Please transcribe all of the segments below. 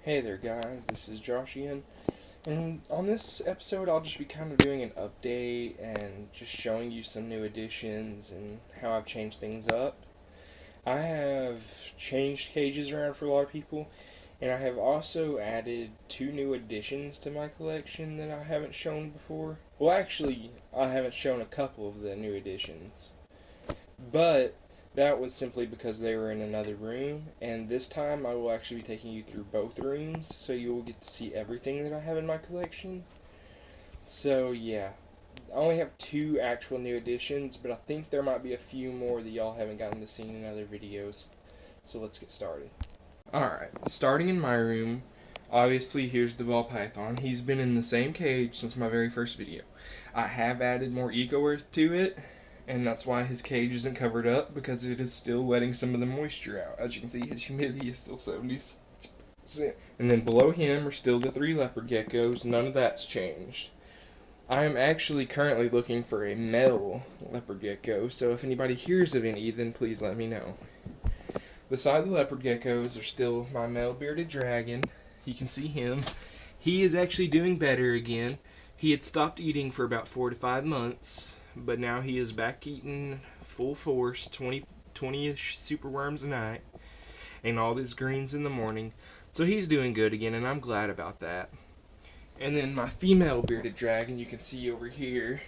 Hey there guys, this is Josh Ian, and on this episode I'll just be kind of doing an update and just showing you some new additions and how I've changed things up. I have changed cages around for a lot of people, and I have also added 2 new additions to my collection that I haven't shown before. Well, actually, I haven't shown a couple of the new additions, but that was simply because they were in another room, and this time I will actually be taking you through both rooms, so you will get to see everything that I have in my collection. So yeah, I only have 2 actual new additions, but I think there might be a few more that y'all haven't gotten to see in other videos. So let's get started. Alright, starting in my room, obviously here's the ball python. He's been in the same cage since my very first video. I have added more eco earth to it, and that's why his cage isn't covered up, because it is still letting some of the moisture out. As you can see, his humidity is still 76%. And then below him are still the 3 leopard geckos. None of that's changed. I am actually currently looking for a male leopard gecko, so if anybody hears of any, then please let me know. Beside the leopard geckos are still my male bearded dragon. You can see him. He is actually doing better again. He had stopped eating for about 4 to 5 months, but now he is back eating full force, 20-ish superworms a night, and all these greens in the morning. So he's doing good again, and I'm glad about that. And then my female bearded dragon, you can see over here,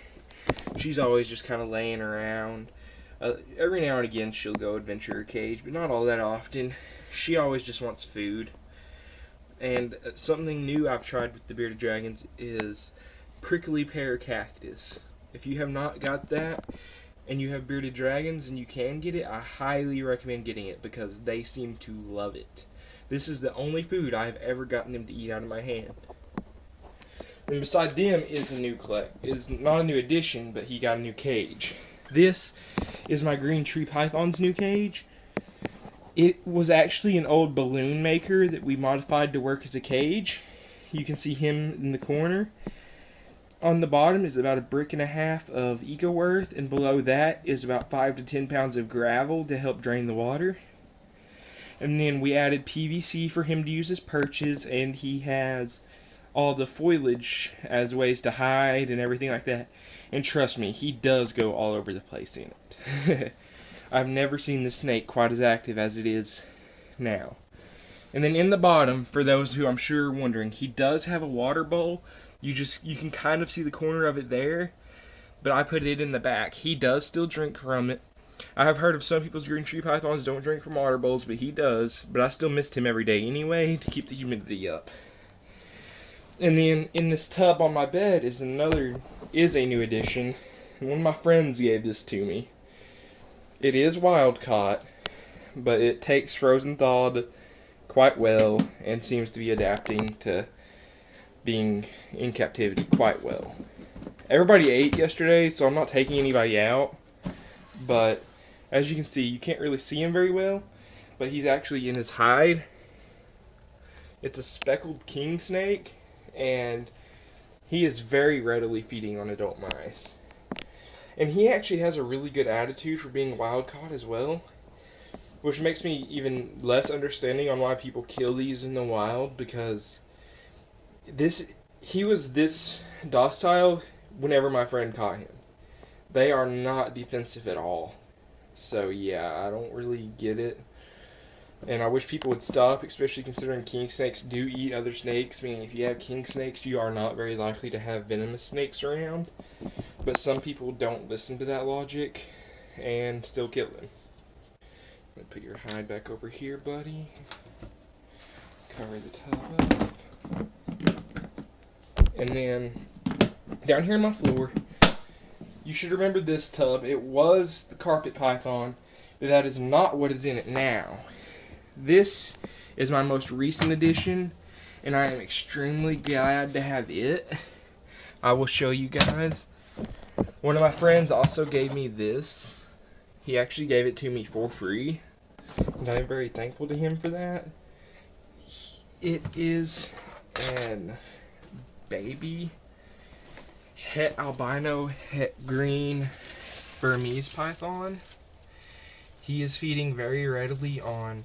she's always just kind of laying around. Every now and again she'll go adventure her cage, but not all that often. She always just wants food. And something new I've tried with the bearded dragons is prickly pear cactus. If you have not got that, and you have bearded dragons and you can get it, I highly recommend getting it because they seem to love it. This is the only food I've ever gotten them to eat out of my hand. And beside them is not a new addition, but he got a new cage. This is my green tree python's new cage. It was actually an old balloon maker that we modified to work as a cage. You can see him in the corner. On the bottom is about 1.5 bricks of eco earth, and below that is about 5 to 10 pounds of gravel to help drain the water. And then we added PVC for him to use as perches, and he has all the foliage as ways to hide and everything like that. And trust me, he does go all over the place in it. I've never seen the snake quite as active as it is now. And then in the bottom, for those who I'm sure are wondering, he does have a water bowl. You can kind of see the corner of it there, but I put it in the back. He does still drink from it. I have heard of some people's green tree pythons don't drink from water bowls, but he does. But I still mist him every day anyway to keep the humidity up. And then in this tub on my bed is a new addition. And one of my friends gave this to me. It is wild caught, but it takes frozen thawed quite well and seems to be adapting to being in captivity quite well. Everybody ate yesterday, so I'm not taking anybody out, but as you can see, you can't really see him very well, but he's actually in his hide. It's a speckled king snake, and he is very readily feeding on adult mice. And he actually has a really good attitude for being wild caught as well, which makes me even less understanding on why people kill these in the wild, because he was this docile whenever my friend caught him. They are not defensive at all. So yeah, I don't really get it. And I wish people would stop, especially considering king snakes do eat other snakes. Meaning if you have king snakes, you are not very likely to have venomous snakes around. But some people don't listen to that logic and still kill them. Let me put your hide back over here, buddy. Cover the tub up. And then down here on my floor, you should remember this tub. It was the carpet python, but that is not what is in it now. This is my most recent addition, and I am extremely glad to have it. I will show you guys. One of my friends also gave me this. He actually gave it to me for free, and I'm very thankful to him for that. It is an baby albino green Burmese python. He is feeding very readily on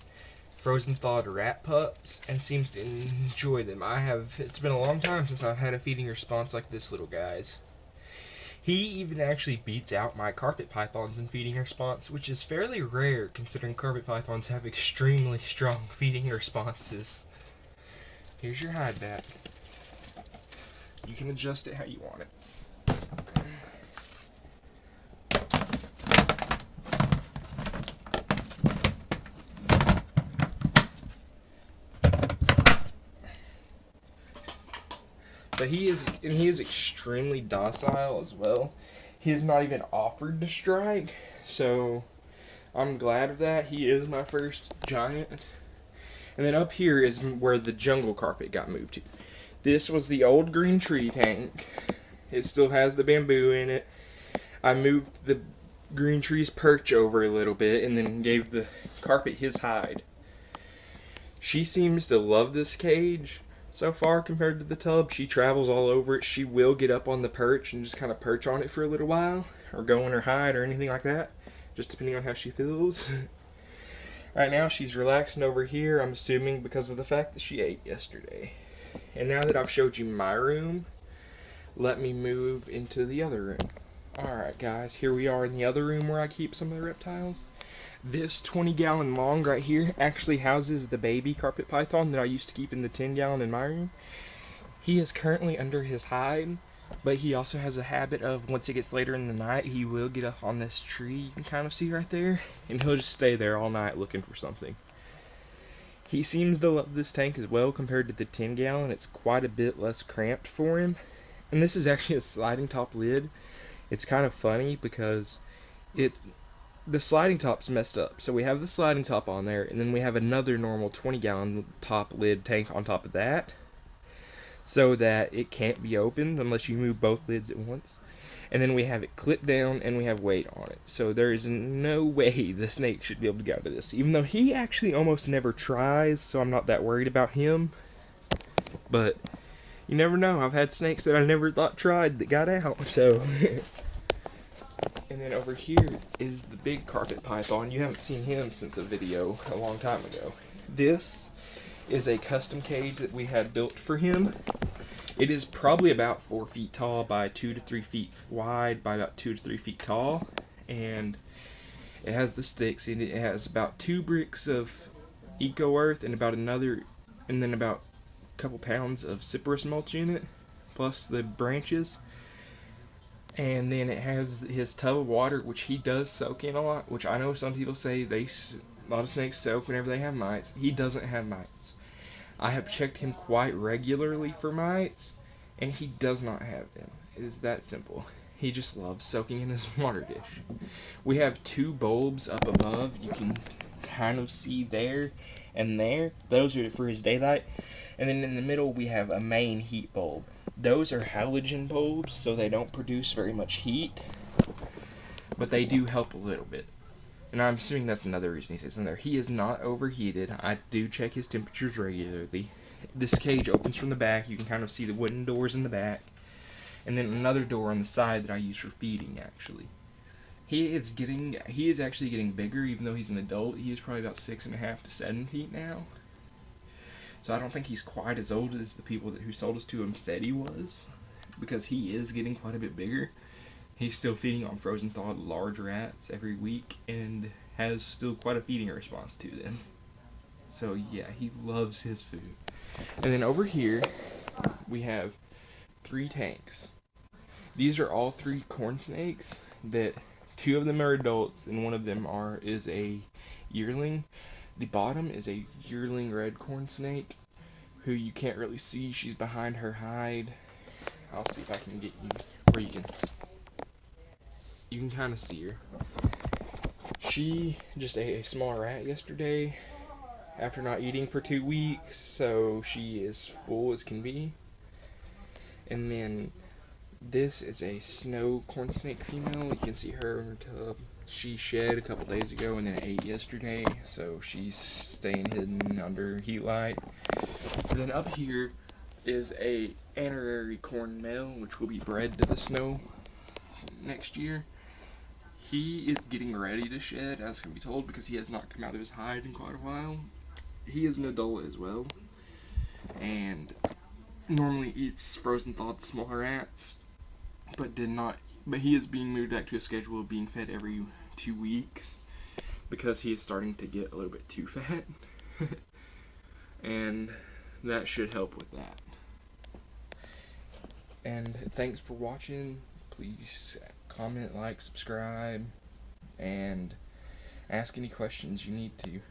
frozen thawed rat pups and seems to enjoy them. It's been a long time since I've had a feeding response like this little guy's. He even actually beats out my carpet pythons in feeding response, which is fairly rare considering carpet pythons have extremely strong feeding responses. Here's your hide back. You can adjust it how you want it. But he is extremely docile as well. He has not even offered to strike, so I'm glad of that. He is my first giant. And then up here is where the jungle carpet got moved to. This was the old green tree tank. It still has the bamboo in it. I moved the green tree's perch over a little bit and then gave the carpet his hide. She seems to love this cage. So far, compared to the tub, she travels all over it. She will get up on the perch and just kind of perch on it for a little while, or go in her hide or anything like that, just depending on how she feels. Right now, she's relaxing over here, I'm assuming because of the fact that she ate yesterday. And now that I've showed you my room, let me move into the other room. Alright guys, here we are in the other room where I keep some of the reptiles. This 20-gallon long right here actually houses the baby carpet python that I used to keep in the 10-gallon in my room. He is currently under his hide, but he also has a habit of, once it gets later in the night, he will get up on this tree you can kind of see right there, and he'll just stay there all night looking for something. He seems to love this tank as well compared to the 10-gallon. It's quite a bit less cramped for him. And this is actually a sliding top lid. It's kind of funny because the sliding top's messed up. So we have the sliding top on there, and then we have another normal 20-gallon top lid tank on top of that, so that it can't be opened unless you move both lids at once. And then we have it clipped down, and we have weight on it. So there is no way the snake should be able to get out of this, even though he actually almost never tries, so I'm not that worried about him. But you never know. I've had snakes that I never thought tried that got out, so... And then over here is the big carpet python. You haven't seen him since a video a long time ago. This is a custom cage that we had built for him. It is probably about 4 feet tall by 2 to 3 feet wide by about 2 to 3 feet tall. And it has the sticks in it. It has about 2 bricks of eco earth and about another, and then about a couple pounds of cypress mulch in it, plus the branches. And then it has his tub of water, which he does soak in a lot, which I know some people say a lot of snakes soak whenever they have mites. He doesn't have mites. I have checked him quite regularly for mites, and he does not have them. It is that simple. He just loves soaking in his water dish. We have 2 bulbs up above. You can kind of see there and there. Those are for his daylight. And then in the middle we have a main heat bulb. Those are halogen bulbs, so they don't produce very much heat, but they do help a little bit. And I'm assuming that's another reason he stays in there. He is not overheated. I do check his temperatures regularly. This cage opens from the back. You can kind of see the wooden doors in the back. And then another door on the side that I use for feeding, actually. He is actually getting bigger, even though he's an adult. He is probably about 6.5 to 7 feet now. So I don't think he's quite as old as the people who sold us to him said he was, because he is getting quite a bit bigger. He's still feeding on frozen thawed large rats every week and has still quite a feeding response to them. So yeah, he loves his food. And then over here, we have 3 tanks. These are all 3 corn snakes that 2 of them are adults and one of them is a yearling. The bottom is a yearling red corn snake, who you can't really see. She's behind her hide. I'll see if I can get you where you can kind of see her. She just ate a small rat yesterday after not eating for 2 weeks, so she is full as can be. And then this is a snow corn snake female. You can see her in her tub. She shed a couple days ago and then ate yesterday, so she's staying hidden under heat light. And then up here is a anerary corn male, which will be bred to the snow next year. He is getting ready to shed, as can be told, because he has not come out of his hide in quite a while. he is an adult as well, and normally eats frozen thawed small rats, but did not. But he is being moved back to a schedule of being fed every 2 weeks because he is starting to get a little bit too fat, and that should help with that. And thanks for watching. Please comment, like, subscribe, and ask any questions you need to.